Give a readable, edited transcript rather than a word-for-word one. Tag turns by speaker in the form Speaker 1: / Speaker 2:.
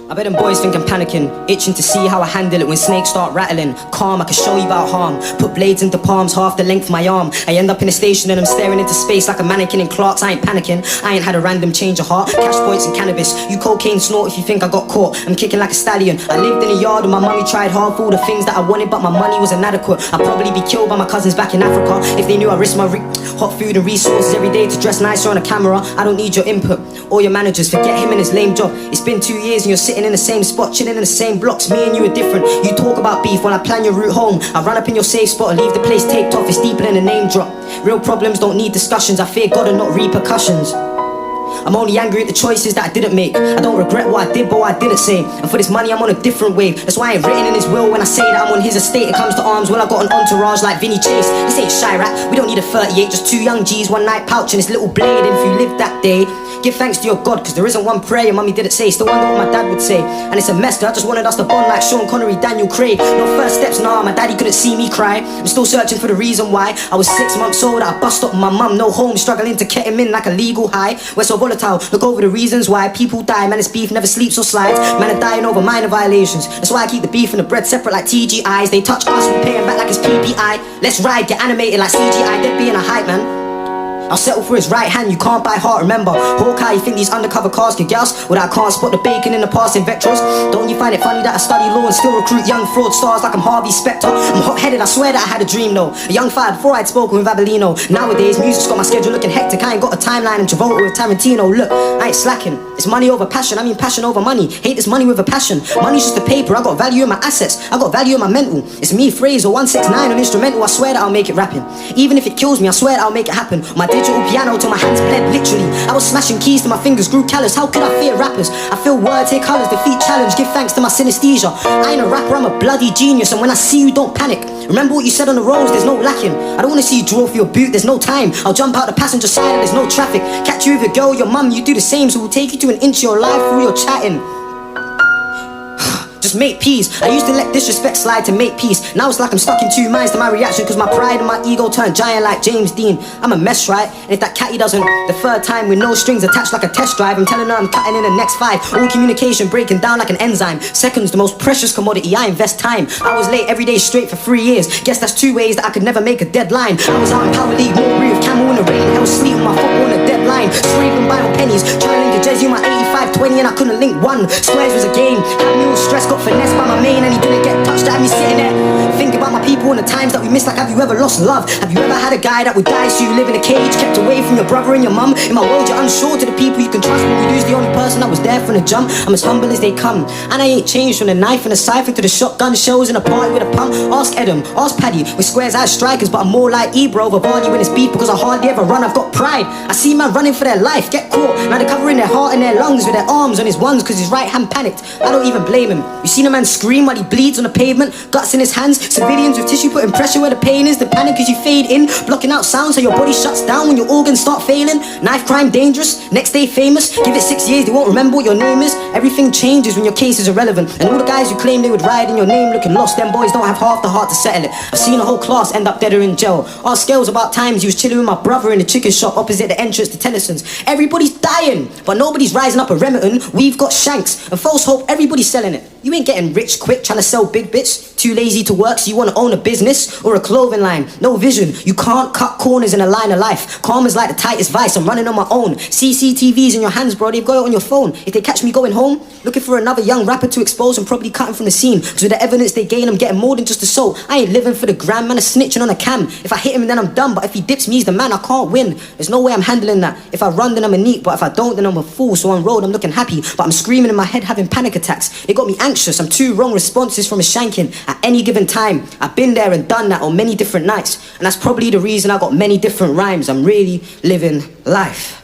Speaker 1: I bet them boys think I'm panicking, itching to see how I handle it when snakes start rattling. Calm, I can show you about harm. Put blades into palms half the length of my arm. I end up in a station and I'm staring into space like a mannequin in Clark's. I ain't panicking, I ain't had a random change of heart. Cash points and cannabis, you cocaine snort if you think I got caught. I'm kicking like a stallion. I lived in a yard and my mummy tried hard for all the things that I wanted, but my money was inadequate. I'd probably be killed by my cousins back in Africa if they knew I risked my hot food and resources every day to dress nicer on a camera. I don't need your input or your managers, forget him and his lame job. It's been 2 years and you're sitting in the same spot, chilling in the same blocks. Me and you are different. You talk about beef while I plan your route home. I run up in your safe spot and leave the place taped off. It's deeper than a name drop. Real problems don't need discussions. I fear God and not repercussions. I'm only angry at the choices that I didn't make. I don't regret what I did but what I didn't say. And for this money I'm on a different wave. That's why I ain't written in his will when I say that I'm on his estate. It comes to arms, well I got an entourage like Vinny Chase. This ain't Chirac, we don't need a 38. Just 2 young G's, one night pouch and this little blade. And if you live that day, give thanks to your God, cause there isn't one prayer your mummy didn't say. Still wonder what my dad would say. And it's a mess, I just wanted us to bond like Sean Connery, Daniel Craig. No first steps, nah, my daddy couldn't see me cry. I'm still searching for the reason why. I was 6 months old at a bus stop with my mum, no home, struggling to get him in like a legal high. We're so volatile, look over the reasons why people die. Man, this beef never sleeps or slides. Man are dying over minor violations. That's why I keep the beef and the bread separate like TGIs. They touch us, we pay them back like it's PPI. Let's ride, get animated like CGI. Dead being a hype man. I'll settle for his right hand, you can't buy heart, remember. Hawkeye, you think these undercover cars can get us? Well, I can't spot the bacon in the past in Vectros. Don't you find it funny that I study law and still recruit young fraud stars like I'm Harvey Specter? I'm hot-headed, I swear that I had a dream though. A young fire before I'd spoken with Abelino. Nowadays, music's got my schedule looking hectic. I ain't got a timeline and Travolta with Tarantino. Look, I ain't slacking. It's money over passion, I mean passion over money. Hate this money with a passion. Money's just a paper, I got value in my assets. I got value in my mental. It's me, Fraser, 169 on instrumental. I swear that I'll make it rapping. Even if it kills me, I swear that I'll make it happen. My digital piano till my hands bled, literally. I was smashing keys till my fingers grew callous. How could I fear rappers? I feel words, hear colours, defeat challenge. Give thanks to my synesthesia. I ain't a rapper, I'm a bloody genius. And when I see you, don't panic. Remember what you said on the roads, there's no lacking. I don't wanna see you draw for your boot, there's no time. I'll jump out the passenger side and there's no traffic. Catch you with your girl, your mum, you do the same. So we'll take you to an inch of your life through your chatting. Just make peace. I used to let disrespect slide to make peace. Now it's like I'm stuck in 2 minds to my reaction, cause my pride and my ego turned giant like James Dean. I'm a mess, right? And if that catty doesn't, the third time with no strings attached like a test drive, I'm telling her I'm cutting in the next 5. All communication breaking down like an enzyme. Seconds, the most precious commodity, I invest time. I was late every day straight for 3 years. Guess that's 2 ways that I could never make a deadline. I was out in Power League, more with Camel in the rain. Hell sleep with my football on the deadline. Scraping by on pennies, trying to link a jersey on my 85-20 and I couldn't link one. Squares was a game, had me all stressed, got finessed by my mate. And he didn't get touched, had me sitting there think about my people and the times that we missed. Like, have you ever lost love? Have you ever had a guy that would die so you live in a cage, kept away from your brother and your mum? In my world you're unsure to the people you can trust, when you lose the only person that was there from the jump. I'm as humble as they come, and I ain't changed from the knife and the cipher to the shotgun shells in a party with a pump. Ask Adam, ask Paddy, with squares as strikers, but I'm more like Ebro over Vardy when it's beef, because I hardly ever run, I've got pride. I see man running for their life, get caught, now they're covering their heart and their lungs with their arms on his ones, cause his right hand panicked. I don't even blame him. You seen a man scream while he bleeds on the pavement, guts in his hands, civilians with tissue putting pressure where the pain is. The panic is you fade in, blocking out sound so your body shuts down when your organs start failing. Knife crime dangerous, next day famous. Give it 6 years, they won't remember what your name is. Everything changes when your case is irrelevant. And all the guys who claim they would ride in your name looking lost, them boys don't have half the heart to settle it. I've seen a whole class end up dead or in jail. Our scales about times you was chilling with my brother in the chicken shop opposite the entrance to Tennyson's. Everybody's dying, but nobody's rising up a Remington. We've got shanks and false hope, everybody's selling it. You ain't getting rich quick trying to sell big bits. Too lazy to work, so you want to own a business or a clothing line. No vision, you can't cut corners in a line of life. Karma's like the tightest vice, I'm running on my own. CCTV's in your hands, bro, they've got it on your phone. If they catch me going home, looking for another young rapper to expose, I'm probably cutting from the scene. Cause with the evidence they gain, I'm getting more than just a soul. I ain't living for the gram, man, I'm snitching on a cam. If I hit him, then I'm done, but if he dips me, he's the man, I can't win. There's no way I'm handling that. If I run, then I'm a neat, but if I don't, then I'm a fool. So on road, I'm looking happy, but I'm screaming in my head, having panic attacks. It got me anxious, I'm 2 wrong responses from a shanking at any given time. I've been there and done that on many different nights, and that's probably the reason I got many different rhymes. I'm really living life.